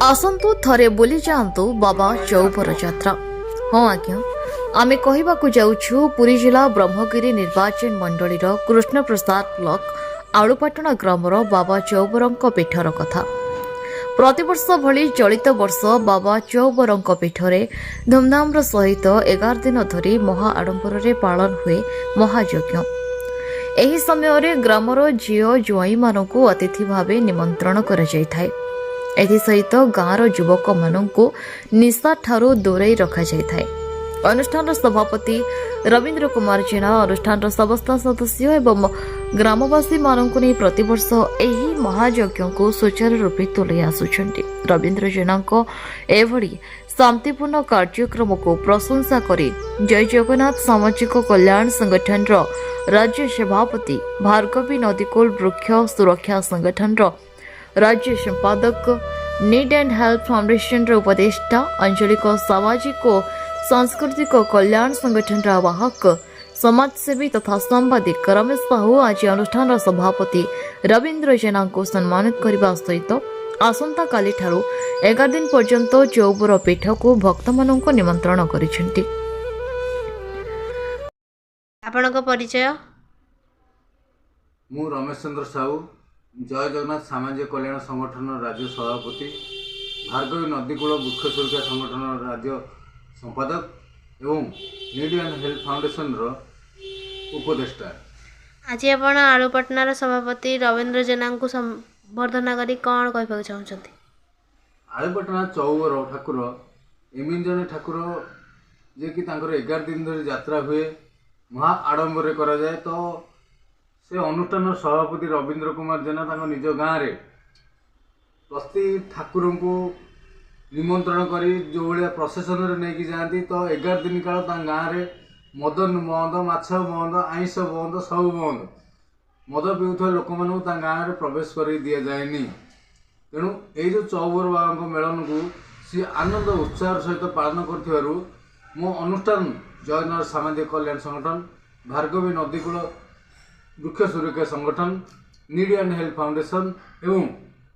आसतु थरे बुली जातु बाबा चौबर यात्रा। हाँ आज्ञा आमे कहवाकू जाउछु पुरी जिला ब्रह्मगिरी निर्वाचन मंडलीर कृष्ण प्रसाद ब्लॉक आलुपाटना ग्रामर बाबा चौबरंक पीठर कथा। प्रतिवर्ष भली चलित वर्ष बाबा चौबरंक पीठरे धूमधाम सहित 11 दिन धरी महा आडंबर पालन हुए महायज्ञ। एही समय ग्रामर झीओ जुआई मानकु अतिथि भावे निमंत्रण करा जायथाय। एथि सहित गाँवर युवक मानकु निशा ठारू दूरेई रखा जायथाय। अनुष्ठान सभापति रवींद्र कुमार जेना अनुष्ठान समस्त सदस्य एवं ग्रामवासी मानकु नै प्रतिवर्ष एही महायज्ञ को सुचारू रूपे तुले आसुछन्ति। रवींद्र जेनाको एभली शांतिपूर्ण कार्यक्रम को प्रशंसा करी जय जगन्नाथ सामाजिक कल्याण संगठन राज्य सभापति भार्गवी नदीकुल वृक्ष सुरक्षा संगठन राज्य संपादक नीड एंड हेल्प फाउंडेशन उपदेष्टा आंचलिक सामाजिक और सांस्कृतिक कल्याण संगठन आवाहक समाजसेवी तथा सांबादिक रमेश साहू आज अनुष्ठान सभापति रवींद्र जेना को सम्मानित करने सहित आसंता काली ठारू 11 दिन पर्यंत चौबर पीठ को भक्त मानक निमंत्रण करिसेंति। आपणक परिचय? मु रमेश चंद्र साहू जय जगन्नाथ सामाजिक कल्याण संगठन राज्य सभापति भार्गवी नदीकूल वृक्ष सुरक्षा संगठन राज्य संपादक एवं नीड एंड हेल्प फाउंडेशन उपदेष्टा। आज आपण आलुपाटनार सभापति रवींद्र जेना को संबर्धना करी कौन कहबाक चाहछन्ती? आलुपाटना चौबर ठाकुर एमिन जने ठाकुर जे कि तांकर 11 दिन धरी यात्रा हुए महा आडंबर करा जाए। तो से अनुष्ठान सभापति रवींद्र कुमार जेना तांको निज गाँव रे प्रति ठाकुर को निमंत्रण करी जो भाया प्रसेसन रे नहीं जाती। तो 11 दिन काल गाँव रे मदन बंद माछ बंद आईष बंद सब बंद मद पीउथुवा लोक मानू गाँव रे प्रवेश कर दि जाएनी। तेणु ये जो चौबर बाबा मेलन को सी आनंद उत्साह सहित पालन कर मो अनुष्ठान जयनगर सामाजिक कल्याण संगठन भार्गवी नदीकूल वृक्ष सुरक्षा संगठन नीड एंड हेल्प फाउंडेशन एवं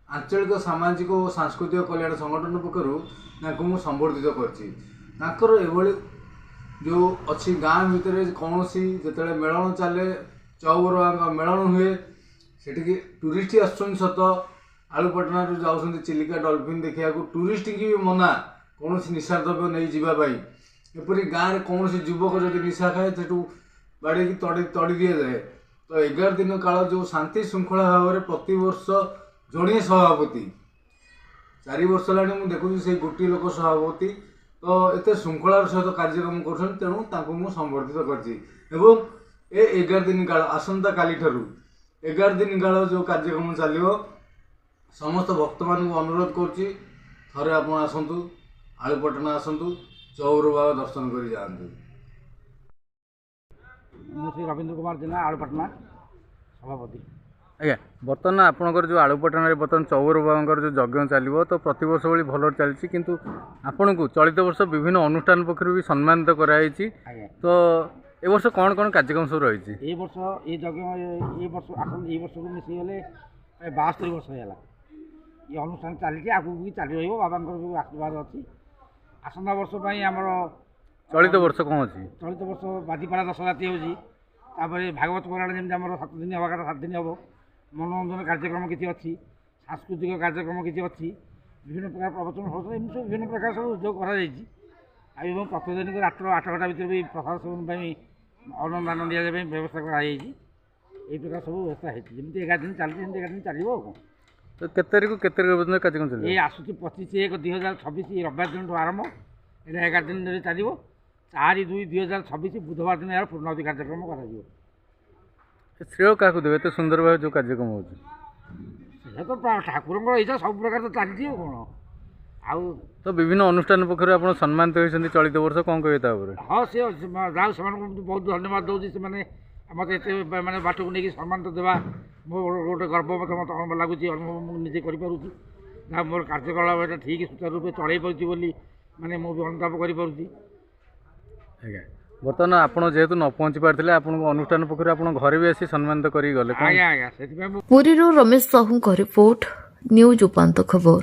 आंचलिक सामाजिक और सांस्कृतिक कल्याण संगठन पक्षर संबर्धित कर जो अच्छी गाँव भितर कौन जिते मेलन चले चौबर बाबा मेलन हुए से टूरिस्ट आसुन सत आलुपाटना जाऊँ चिलिका डॉल्फिन देखा टूरिस्ट की भी मना कौन निशा द्रव्य नहीं जावाई। एपरी गाँव में कौन युवक जब निशा खाए से बाड़ी तड़ी दि जाए। तो 11 दिन काल जो शांति श्रृंखला भाव में प्रतिवर्ष जड़े सभापति 4 वर्ष है देखुची से गोटे लोक सभापति तो एत श्रृंखलार सहित कार्यक्रम कर तेणु संबर्धित कर 11 दिन काल आसंता काली ठारू 11 दिन काल जो कार्यक्रम चलो समस्त भक्त मान अनुरोध करुच्ची थे आप आसतु आलुपाटना आसतु चौबर बाबा दर्शन कर जातु। श्री रवींद्र कुमार जेना आलुपाटना सभापति। आज्ञा बर्तमान आपंकर जो आलुपाटना बर्तमान चौबर बाबा जो यज्ञ चलो तो प्रत वर्ष भाई भल चलती किंतु आपन को चलित वर्ष विभिन्न अनुष्ठान पक्ष भी सम्मानित कराई। तो ए वर्ष कौन कौन कार्यक्रम सब रही? ए वर्ष ये यज्ञ ये वर्ष को मिसगले 72 वर्ष है ये अनुष्ठान चलती आगू भी चली बाबा आशीर्वाद अच्छी। आसंता वर्ष आमर चलित वर्ष कौन अच्छी? चलित वर्ष बाजीपाड़ा 10 राति होगी भागवत पुराण जमी आम 7 दिन हवा 7 दिन हम मनोरंजन कार्यक्रम किसी अच्छी सांस्कृतिक कार्यक्रम किसी अच्छी विभिन्न प्रकार प्रवचन फवचन एम सब विभिन्न प्रकार सब उद्योग कर प्रतिदिन रात्र 8 घंटा भर भी प्रसाद सेवन अन्नदान दिया व्यवस्था कराई प्रकार सब व्यवस्था होती जमी 11 दिन चलती 11 दिन चलो। तो केते कार्यक्रम चल ये आसूँ 25/1/2026 रविवार दिन आरंभ ये 11 दिन धरी चलो 4/2/2026 बुधवार दिन यार पूर्णावधि कार्यक्रम कर श्रेय क्या देवे एत सुंदर भाव जो कार्यक्रम हो तो ठाकुर इच्छा सब प्रकार तो चलती कौन आउ तो विभिन्न अनुष्ठान पक्ष आप सम्मानित होती चलित वर्ष कौन कहे? हाँ सी जाओ से बहुत धन्यवाद दूसरी से मत एत मैंने बाट को लेकिन सम्मान तो देवा मो गोटे गर्व मत लगुच अनुभव मुझे करूँ मोर कार्यकलाप ठीक सुचारू रूप चल पार्टी माने मु अनुताप करूँ। बर्तमान आपड़ जेहेतु न पहुँची पार्थे आपको अनुष्ठान पक्ष आप घर भी आसी सम्मानित कर गले। पुरी रमेश साहू रिपोर्ट न्यूज उपांत खबर।